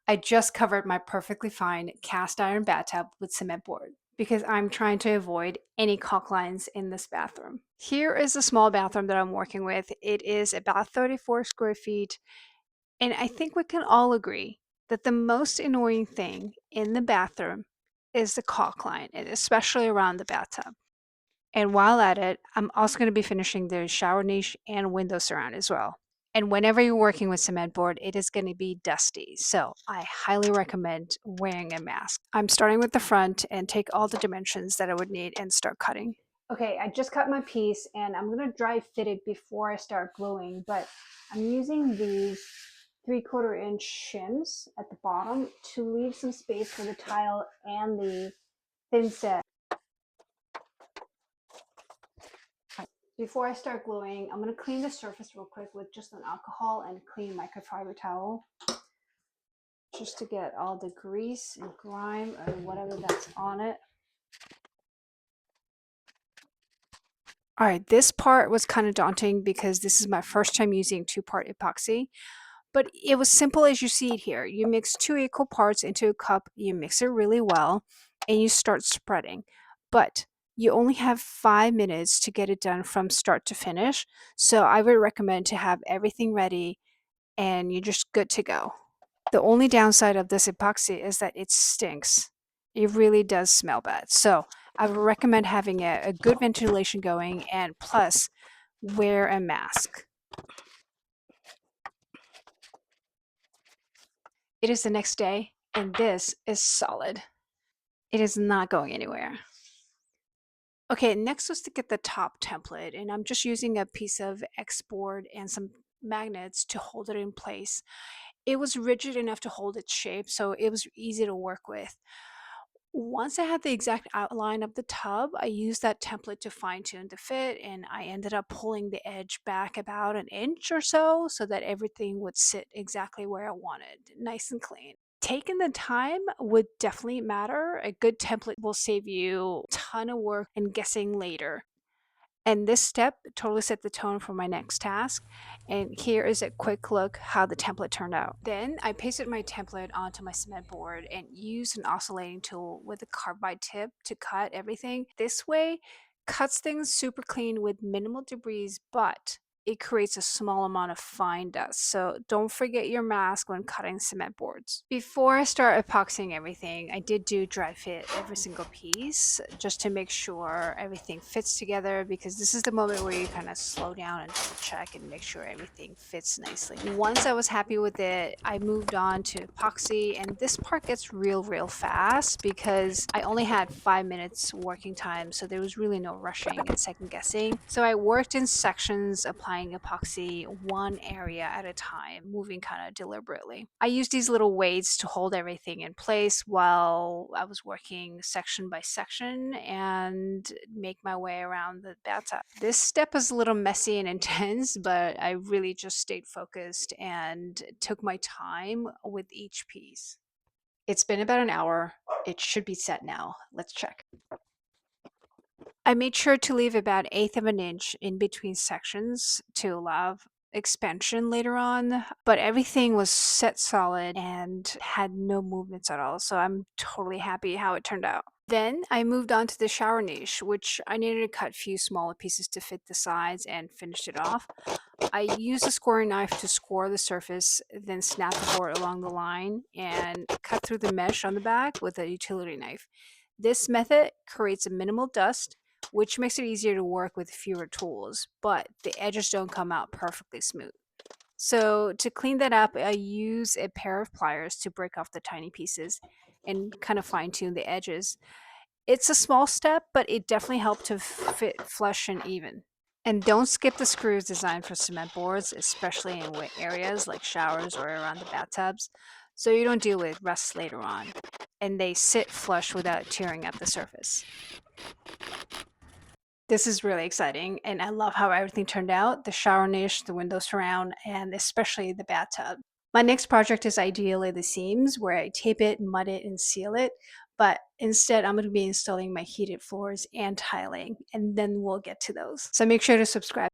I just covered my perfectly fine cast iron bathtub with cement board because I'm trying to avoid any caulk lines in this bathroom. Here is the small bathroom that I'm working with. It is about 34 square feet, and I think we can all agree that the most annoying thing in the bathroom is the caulk line, and especially around the bathtub. And while at it, I'm also going to be finishing the shower niche and window surround as well. And whenever you're working with cement board, it is going to be dusty. So I highly recommend wearing a mask. I'm starting with the front and take all the dimensions that I would need and start cutting. Okay, I just cut my piece and I'm going to dry fit it before I start gluing, but I'm using these 3/4 inch shims at the bottom to leave some space for the tile and the thin set. Before I start gluing, I'm going to clean the surface real quick with just an alcohol and clean microfiber towel just to get all the grease and grime or whatever that's on it. All right, this part was kind of daunting because this is my first time using two-part epoxy, but it was simple as you see it here. You mix two equal parts into a cup, you mix it really well, and you start spreading. But you only have 5 minutes to get it done from start to finish, so I would recommend to have everything ready and you're just good to go. The only downside of this epoxy is that it stinks. It really does smell bad. So I would recommend having a good ventilation going and plus wear a mask. It is the next day and this is solid. It is not going anywhere. Okay, next was to get the top template, and I'm just using a piece of X board and some magnets to hold it in place. It was rigid enough to hold its shape, so it was easy to work with. Once I had the exact outline of the tub, I used that template to fine tune the fit, and I ended up pulling the edge back about an inch or so that everything would sit exactly where I wanted, nice and clean. Taking the time would definitely matter. A good template will save you a ton of work and guessing later. And this step totally set the tone for my next task. And here is a quick look how the template turned out. Then I pasted my template onto my cement board and used an oscillating tool with a carbide tip to cut everything. This way, cuts things super clean with minimal debris, but it creates a small amount of fine dust. So don't forget your mask when cutting cement boards. Before I start epoxying everything, I did do dry fit every single piece just to make sure everything fits together, because this is the moment where you kind of slow down and double check and make sure everything fits nicely. Once I was happy with it, I moved on to epoxy, and this part gets real fast because I only had 5 minutes working time, so there was really no rushing and second guessing. So I worked in sections, applying epoxy one area at a time, moving kind of deliberately. I used these little weights to hold everything in place while I was working section by section and make my way around the bathtub. This step is a little messy and intense, but I really just stayed focused and took my time with each piece. It's been about an hour. It should be set now. Let's check. I made sure to leave about 1/8 of an inch in between sections to allow expansion later on, but everything was set solid and had no movements at all, so I'm totally happy how it turned out. Then I moved on to the shower niche, which I needed to cut a few smaller pieces to fit the sides and finished it off. I used a scoring knife to score the surface, then snap the board along the line and cut through the mesh on the back with a utility knife. This method creates a minimal dust, which makes it easier to work with fewer tools, but the edges don't come out perfectly smooth. So to clean that up, I use a pair of pliers to break off the tiny pieces and kind of fine tune the edges. It's a small step, but it definitely helped to fit flush and even. And don't skip the screws designed for cement boards, especially in wet areas like showers or around the bathtubs, so you don't deal with rust later on. And they sit flush without tearing up the surface. This is really exciting, and I love how everything turned out, the shower niche, the window surround, and especially the bathtub. My next project is ideally the seams, where I tape it, mud it, and seal it, but instead I'm going to be installing my heated floors and tiling, and then we'll get to those. So make sure to subscribe.